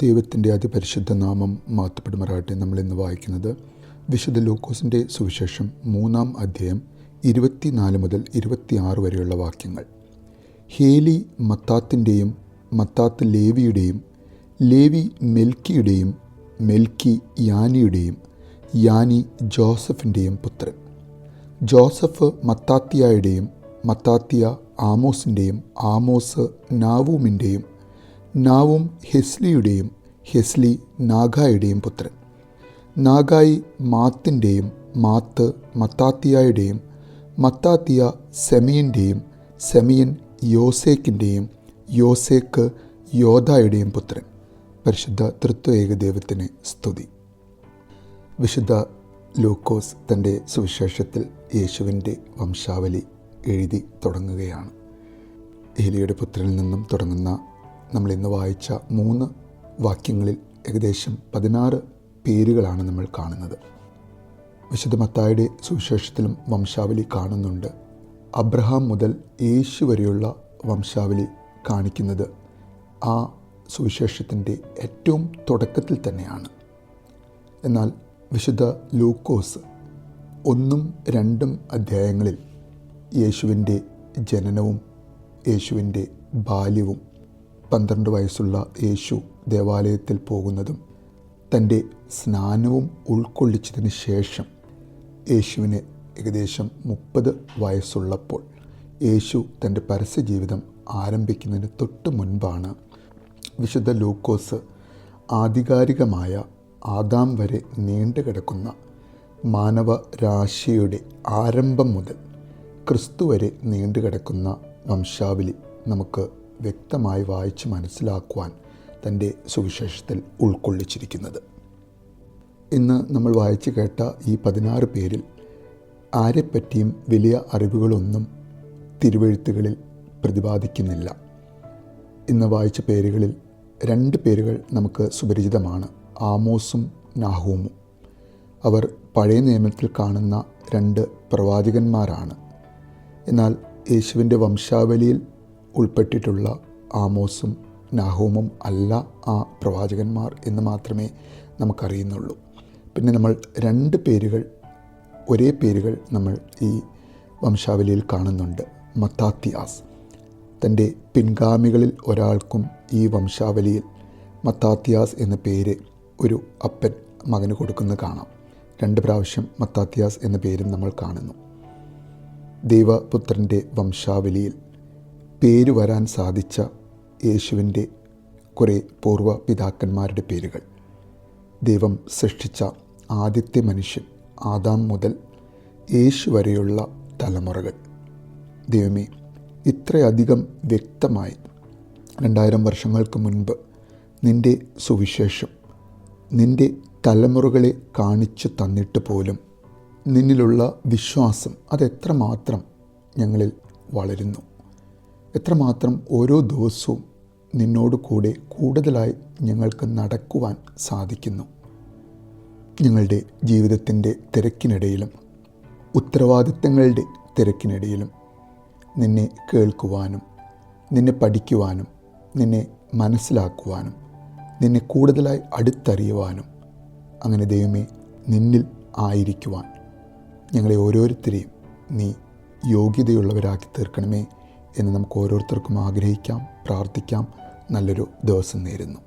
ദൈവത്തിൻ്റെ അതിപരിശുദ്ധ നാമം മഹത്വപ്പെടുമാറാകട്ടെ. നമ്മളിന്ന് വായിക്കുന്നത് വിശുദ്ധ ലൂക്കോസിൻ്റെ സുവിശേഷം 3-ാം അധ്യായം 24 മുതൽ 26 വരെയുള്ള വാക്യങ്ങൾ. ഹേലി മത്താത്തിൻ്റെയും മത്താത്ത് ലേവിയുടെയും ലേവി മെൽക്കിയുടെയും മെൽക്കി യാനിയുടെയും യാനി ജോസഫിൻ്റെയും പുത്രൻ. ജോസഫ് മത്താത്തിയായുടെയും മത്താത്തിയ ആമോസിൻ്റെയും ആമോസ് നാവൂമിൻ്റെയും നാവൂം ഹെസ്ലിയുടെയും ഹെസ്ലി നാഗായുടെയും പുത്രൻ. നാഗായി മാത്തിൻ്റെയും മാത്ത് മത്താത്തിയായുടെയും മത്താത്തിയ സെമിയൻ്റെയും സെമിയൻ യോസേക്കിൻ്റെയും യോസേക്ക് യോദായുടെയും പുത്രൻ. പരിശുദ്ധ തൃത്വ ദൈവത്തിന് സ്തുതി. വിശുദ്ധ ലൂക്കോസ് തൻ്റെ സുവിശേഷത്തിൽ യേശുവിൻ്റെ വംശാവലി എഴുതി തുടങ്ങുകയാണ്. ഏലിയുടെ പുത്രനിൽ നിന്നും തുടങ്ങുന്ന നമ്മളിന്ന് വായിച്ച 3 വാക്യങ്ങളിൽ ഏകദേശം 16 പേരുകളാണ് നമ്മൾ കാണുന്നത്. വിശുദ്ധ മത്തായിയുടെ സുവിശേഷത്തിലും വംശാവലി കാണുന്നുണ്ട്. അബ്രഹാം മുതൽ യേശു വരെയുള്ള വംശാവലി കാണിക്കുന്നത് ആ സുവിശേഷത്തിൻ്റെ ഏറ്റവും തുടക്കത്തിൽ തന്നെയാണ്. എന്നാൽ വിശുദ്ധ ലൂക്കോസ് 1-2 അധ്യായങ്ങളിൽ യേശുവിൻ്റെ ജനനവും യേശുവിൻ്റെ ബാല്യവും 12 വയസ്സുള്ള യേശു ദേവാലയത്തിൽ പോകുന്നതും തൻ്റെ സ്നാനവും ഉൾക്കൊള്ളിച്ചതിന് ശേഷം യേശുവിന് ഏകദേശം 30 വയസ്സുള്ളപ്പോൾ യേശു തൻ്റെ പരസ്യജീവിതം ആരംഭിക്കുന്നതിന് തൊട്ട് മുൻപാണ് വിശുദ്ധ ലൂക്കോസ് ആധികാരികമായ ആദാം വരെ നീണ്ടുകിടക്കുന്ന മാനവരാശിയുടെ ആരംഭം മുതൽ ക്രിസ്തു വരെ നീണ്ടുകിടക്കുന്ന വംശാവലി നമുക്ക് വ്യക്തമായി വായിച്ച് മനസ്സിലാക്കുവാൻ തൻ്റെ സുവിശേഷത്തിൽ ഉൾക്കൊള്ളിച്ചിരിക്കുന്നത്. ഇന്ന് നമ്മൾ വായിച്ചു കേട്ട ഈ 16 പേരിൽ ആരെപ്പറ്റിയും വലിയ അറിവുകളൊന്നും തിരുവെഴുത്തുകളിൽ പ്രതിപാദിക്കുന്നില്ല. ഇന്ന് വായിച്ച പേരുകളിൽ 2 പേരുകൾ നമുക്ക് സുപരിചിതമാണ്, ആമോസും നാഹൂമും. അവർ പഴയ നിയമത്തിൽ കാണുന്ന 2 പ്രവാചകന്മാരാണ്. എന്നാൽ യേശുവിൻ്റെ വംശാവലിയിൽ ഉൾപ്പെട്ടിട്ടുള്ള ആമോസും നാഹൂമും അല്ല ആ പ്രവാചകന്മാർ എന്ന് മാത്രമേ നമുക്കറിയുന്നുള്ളൂ. പിന്നെ നമ്മൾ 2 പേരുകൾ, ഒരേ പേരുകൾ നമ്മൾ ഈ വംശാവലിയിൽ കാണുന്നുണ്ട്. മത്താത്തിയാസ്. തൻ്റെ പിൻഗാമികളിൽ ഒരാൾക്കും ഈ വംശാവലിയിൽ മത്താത്തിയാസ് എന്ന പേര് ഒരു അപ്പൻ മകന് കൊടുക്കുന്നത് കാണാം. 2 പ്രാവശ്യം മത്താത്തിയാസ് എന്ന പേരും നമ്മൾ കാണുന്നു. ദൈവപുത്രൻ്റെ വംശാവലിയിൽ പേര് വരാൻ സാധിച്ച യേശുവിൻ്റെ കുറേ പൂർവ്വ പിതാക്കന്മാരുടെ പേരുകൾ. ദൈവം സൃഷ്ടിച്ച ആദ്യത്തെ മനുഷ്യൻ ആദാം മുതൽ യേശു വരെയുള്ള തലമുറകൾ. ദൈവമേ, ഇത്രയധികം വ്യക്തമായി 2000 വർഷങ്ങൾക്ക് മുൻപ് നിൻ്റെ സുവിശേഷം നിൻ്റെ തലമുറകളെ കാണിച്ചു തന്നിട്ട് പോലും നിന്നിലുള്ള വിശ്വാസം അതെത്രമാത്രം ഞങ്ങളിൽ വളരുന്നു, എത്രമാത്രം ഓരോ ദിവസവും നിന്നോട് കൂടെ കൂടുതലായി ഞങ്ങൾക്ക് നടക്കുവാൻ സാധിക്കുന്നു. ഞങ്ങളുടെ ജീവിതത്തിൻ്റെ തിരക്കിനിടയിലും ഉത്തരവാദിത്തങ്ങളുടെ തിരക്കിനിടയിലും നിന്നെ കേൾക്കുവാനും നിന്നെ പഠിക്കുവാനും നിന്നെ മനസ്സിലാക്കുവാനും നിന്നെ കൂടുതലായി അടുത്തറിയുവാനും അങ്ങനെ ദൈവമേ നിന്നിൽ ആയിരിക്കുവാൻ ഞങ്ങളെ ഓരോരുത്തരെയും നീ യോഗ്യതയുള്ളവരാക്കി തീർക്കണമേ എന്ന് നമുക്ക് ഓരോരുത്തർക്കും ആഗ്രഹിക്കാം, പ്രാർത്ഥിക്കാം. നല്ലൊരു ദിവസം നേരുന്നു.